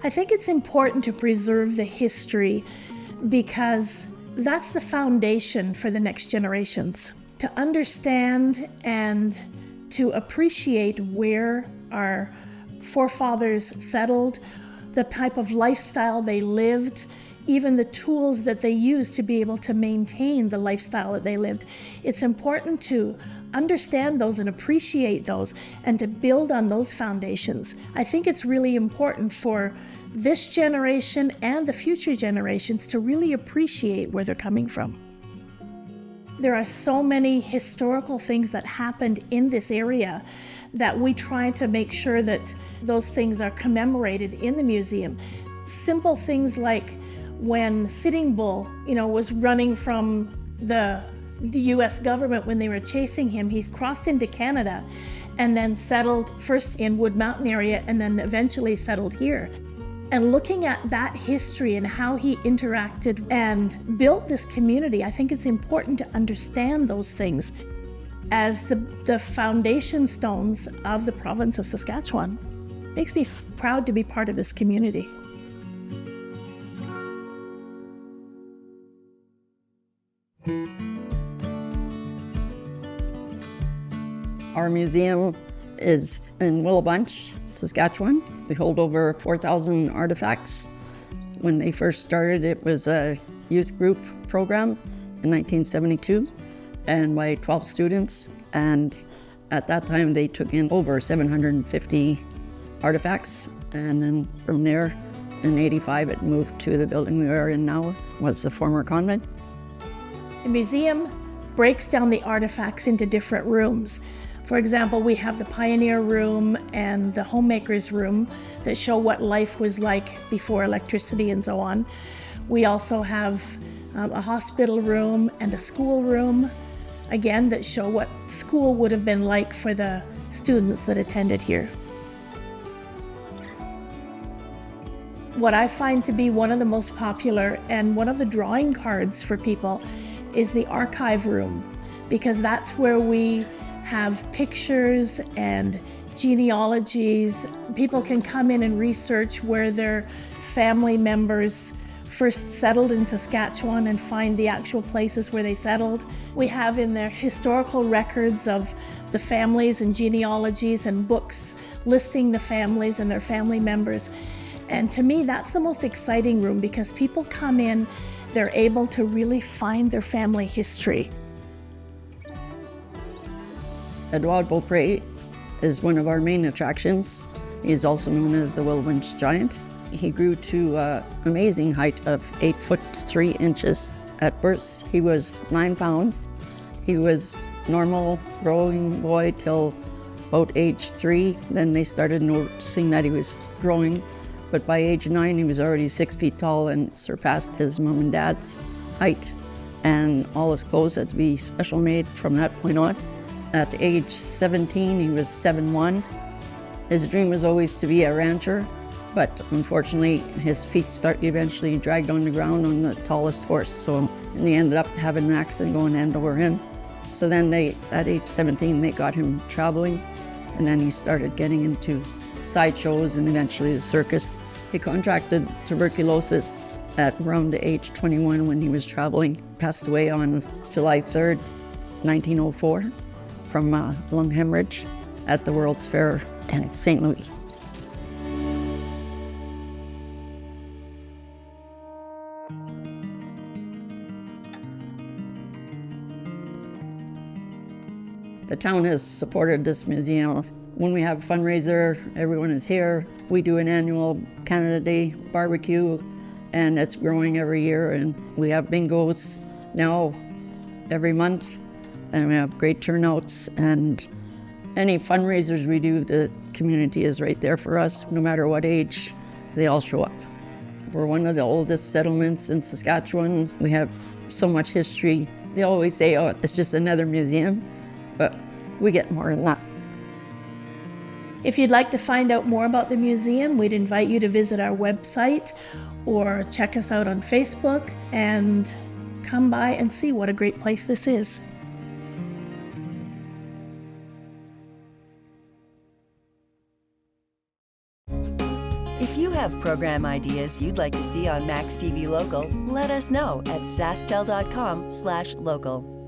I think it's important to preserve the history because that's the foundation for the next generations. To understand and to appreciate where our forefathers settled, the type of lifestyle they lived, even the tools that they used to be able to maintain the lifestyle that they lived. It's important to understand those and appreciate those and to build on those foundations. I think it's really important for this generation and the future generations to really appreciate where they're coming from. There are so many historical things that happened in this area that we try to make sure that those things are commemorated in the museum. Simple things like when Sitting Bull, was running from the US government when they were chasing him, he crossed into Canada and then settled first in Wood Mountain area and then eventually settled here. And looking at that history and how he interacted and built this community, I think it's important to understand those things as the foundation stones of the province of Saskatchewan. Makes me proud to be part of this community. Our museum is in Willow Bunch, Saskatchewan. We hold over 4,000 artifacts. When they first started, it was a youth group program in 1972 and by 12 students. And at that time, they took in over 750 artifacts. And then from there, in 85, it moved to the building we are in now, was the former convent. The museum breaks down the artifacts into different rooms. For example, we have the Pioneer Room and the Homemakers Room that show what life was like before electricity and so on. We also have a hospital room and a school room, again, that show what school would have been like for the students that attended here. What I find to be one of the most popular and one of the drawing cards for people is the archive room, because that's where we have pictures and genealogies. People can come in and research where their family members first settled in Saskatchewan and find the actual places where they settled. We have in there historical records of the families and genealogies and books listing the families and their family members. And to me, that's the most exciting room because people come in, they're able to really find their family history. Edouard Beaupre is one of our main attractions. He is also known as the Willow Bunch Giant. He grew to an amazing height of 8 foot 3 inches. At birth, he was 9 pounds. He was normal growing boy till about age 3. Then they started noticing that he was growing. But by age 9, he was already 6 feet tall and surpassed his mom and dad's height. And all his clothes had to be special made from that point on. At age 17, he was 7'1". His dream was always to be a rancher, but unfortunately, his feet eventually dragged on the ground on the tallest horse, so he ended up having an accident going end over end. So then at age 17, they got him traveling, and then he started getting into sideshows and eventually the circus. He contracted tuberculosis at around the age 21 when he was traveling. Passed away on July 3rd, 1904. From lung hemorrhage at the World's Fair in St. Louis. The town has supported this museum. When we have a fundraiser, everyone is here. We do an annual Canada Day barbecue, and it's growing every year. And we have bingos now every month. And we have great turnouts, and any fundraisers we do, the community is right there for us. No matter what age, they all show up. We're one of the oldest settlements in Saskatchewan. We have so much history. They always say, oh, it's just another museum, but we get more than that. If you'd like to find out more about the museum, we'd invite you to visit our website or check us out on Facebook and come by and see what a great place this is. If you have program ideas you'd like to see on MaxTV Local, let us know at SaskTel.com/local.